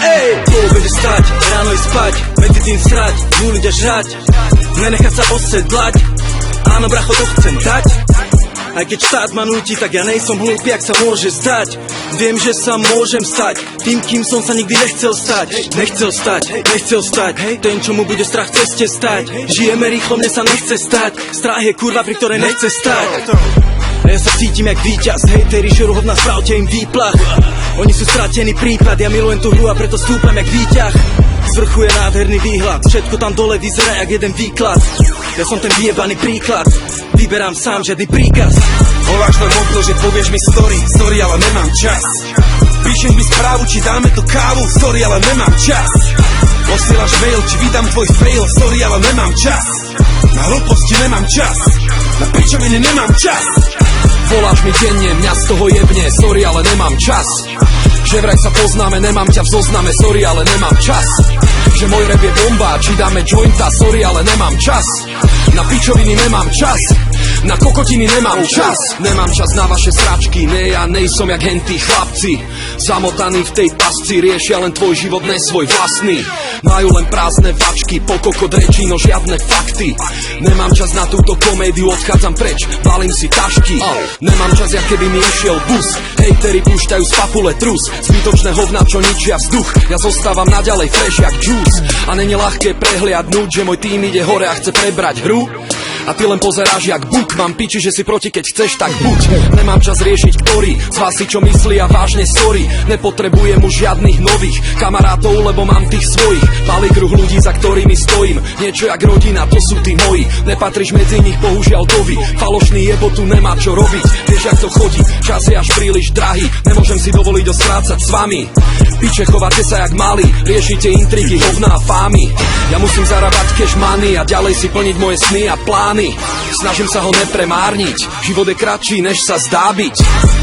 Ej, po obede stať, ráno ísť spať, medzi tým srať, zúliť a žrať, nenechať sa osedlať. Áno, bracho, to chcem dať. Aj keď štát ma núti, tak ja nejsom hlúpy, ak sa môže zdať. Viem, že sa môžem stať tým, kým som sa nikdy nechcel stať. Nechcel stať, ten, čo mu bude strach v ceste stať. Žijeme rýchlo, mne sa nechce stať. Strach je kurva, pri ktorej nechce stať. A ja sa cítim jak víťaz, hejteri žerú hovna, spravte im výplach. Oni sú stratený prípad, ja milujem tú hru a preto stúpam jak výťah. Zvrchu je nádherný výhľad, všetko tam dole vyzerá jak jeden výklad. Ja som ten vyjebaný príklad, vyberám sám, žiadny príkaz. Voláš na mobil, že povieš mi sorry, ale nemám čas. Píšeš mi správu, či dáme tu kávu, sorry, ale nemám čas. Posielaš mail, či vydám tvoj fail, sorry, ale nemám čas. Na hlúposti nemám čas, na pičoviny nemám čas. Voláš mi denne, mňa z toho jebne, sorry, ale nemám čas. Že vraj sa poznáme, nemám ťa v zozname, sorry, ale nemám čas. Že môj rap je bomba, či dáme jointa, sorry, ale nemám čas. Na pičoviny nemám čas, na kokotiny nemám čas. Nemám čas na vaše sračky, ne, ja nejsom jak hentí chlapci. Zamotaní v tej pasci, riešia len tvoj život, ne svoj vlastný. Majú len prázdne vačky, po kokot rečí, no žiadne fakty. Nemám čas na túto komédiu, odchádzam preč, balím si tašky. Nemám čas, jak keby mi išiel bus. Hejteri púšťajú z papule trus, zbytočné hovna, čo ničia vzduch. Ja zostávam naďalej fresh jak juice. A není ľahké prehliadnúť, že môj tým ide hore a chce prebrať hru. A ty len pozeráš jak buk, mám piči, že si proti, keď chceš, tak buď. Nemám čas riešiť, ktorý z vás si čo myslí a vážne sorry. Nepotrebujem už žiadnych nových kamarátov, lebo mám tých svojich. Malý kruh ľudí, za ktorými stojím, niečo jak rodina, to sú tí moji. Nepatríš medzi nich, bohužiaľ to vy. Falošný jebo tu nemá čo robiť, vieš jak to chodí, čas je až príliš drahý. Nemôžem si dovoliť ostrácať s vami. Piče, chovate sa jak mali, riešite intrigy, hovná a fámy. Ja musím zarábať cash money a ďalej si plniť moje sny a plány. Snažím sa ho nepremárniť, život je kratší, než sa zdá byť.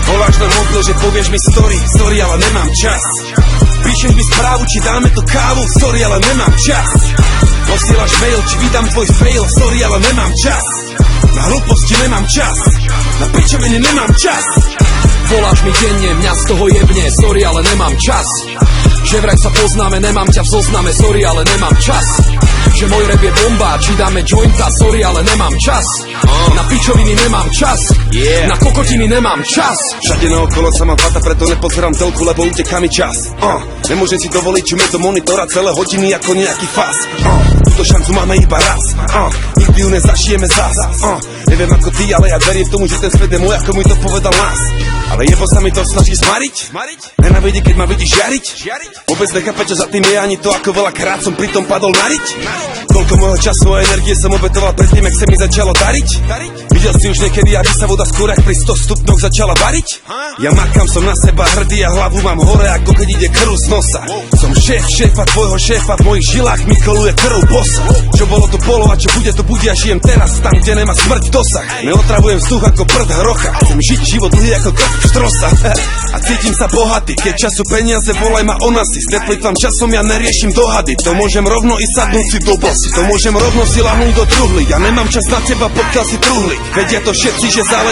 Voláš na mobil, že povieš mi sorry, ale nemám čas. Píšeš mi správu, či dáme tu kávu, sorry, ale nemám čas. Posielaš mail, či vydám tvoj fail, sorry, ale nemám čas. Na hlúposti nemám čas, na pičoviny nemám čas. Voláš mi denne, mňa z toho jebne, sorry, ale nemám čas. Že vraj sa poznáme, nemám ťa v zozname, sorry, ale nemám čas. Že môj rap je bomba, či dáme jointa, sorry, ale nemám čas. Na pičoviny nemám čas, na kokotiny nemám čas. Všade naokolo sa ma vata, preto nepozerám telku, lebo uteká mi čas. Nemôžem si dovoliť čumeť do monitora celé hodiny ako nejaký fás. Túto šancu máme iba raz, nikdy ju nezažijeme zás. Neviem ako ty, ale ja verím tomu, že ten svet je môj, ako mi to povedal nás. Ale jebo sa mi to snaží smariť, nenávidí, keď ma vidíš jariť. Vôbec nechápe, čo za tým je, ani to, ako veľakrát som pri tom padol na riť. Koľko môjho času a energie som obetoval predtým, jak sa mi začalo dariť. Videl si už niekedy, aby sa voda skôr jak pri 100 stupňoch začala variť? Ja makám, som na seba hrdý a hlavu mám hore, ako keď ide krv z nosa. Som šéfa tvojho šéfa, v mojich žilách mi koluje krv bossa. Čo bolo to bolo a čo bude to bude, a žijem teraz tam, kde nemá smrť dosah. Neotravujem vzduch ako prd hrocha, chcem žiť život dlhý ako krv štrosa. A cítim sa bohatý, keď času peniaze, volaj ma on asi. Neplýtvam časom, ja neriešim dohady. To môžem rovno i sadnúť si do basy, to môžem rovno si lahnúť do truhly. Ja nemám čas na teba, pokiaľ si truhli. Vedia to všetci, že záleží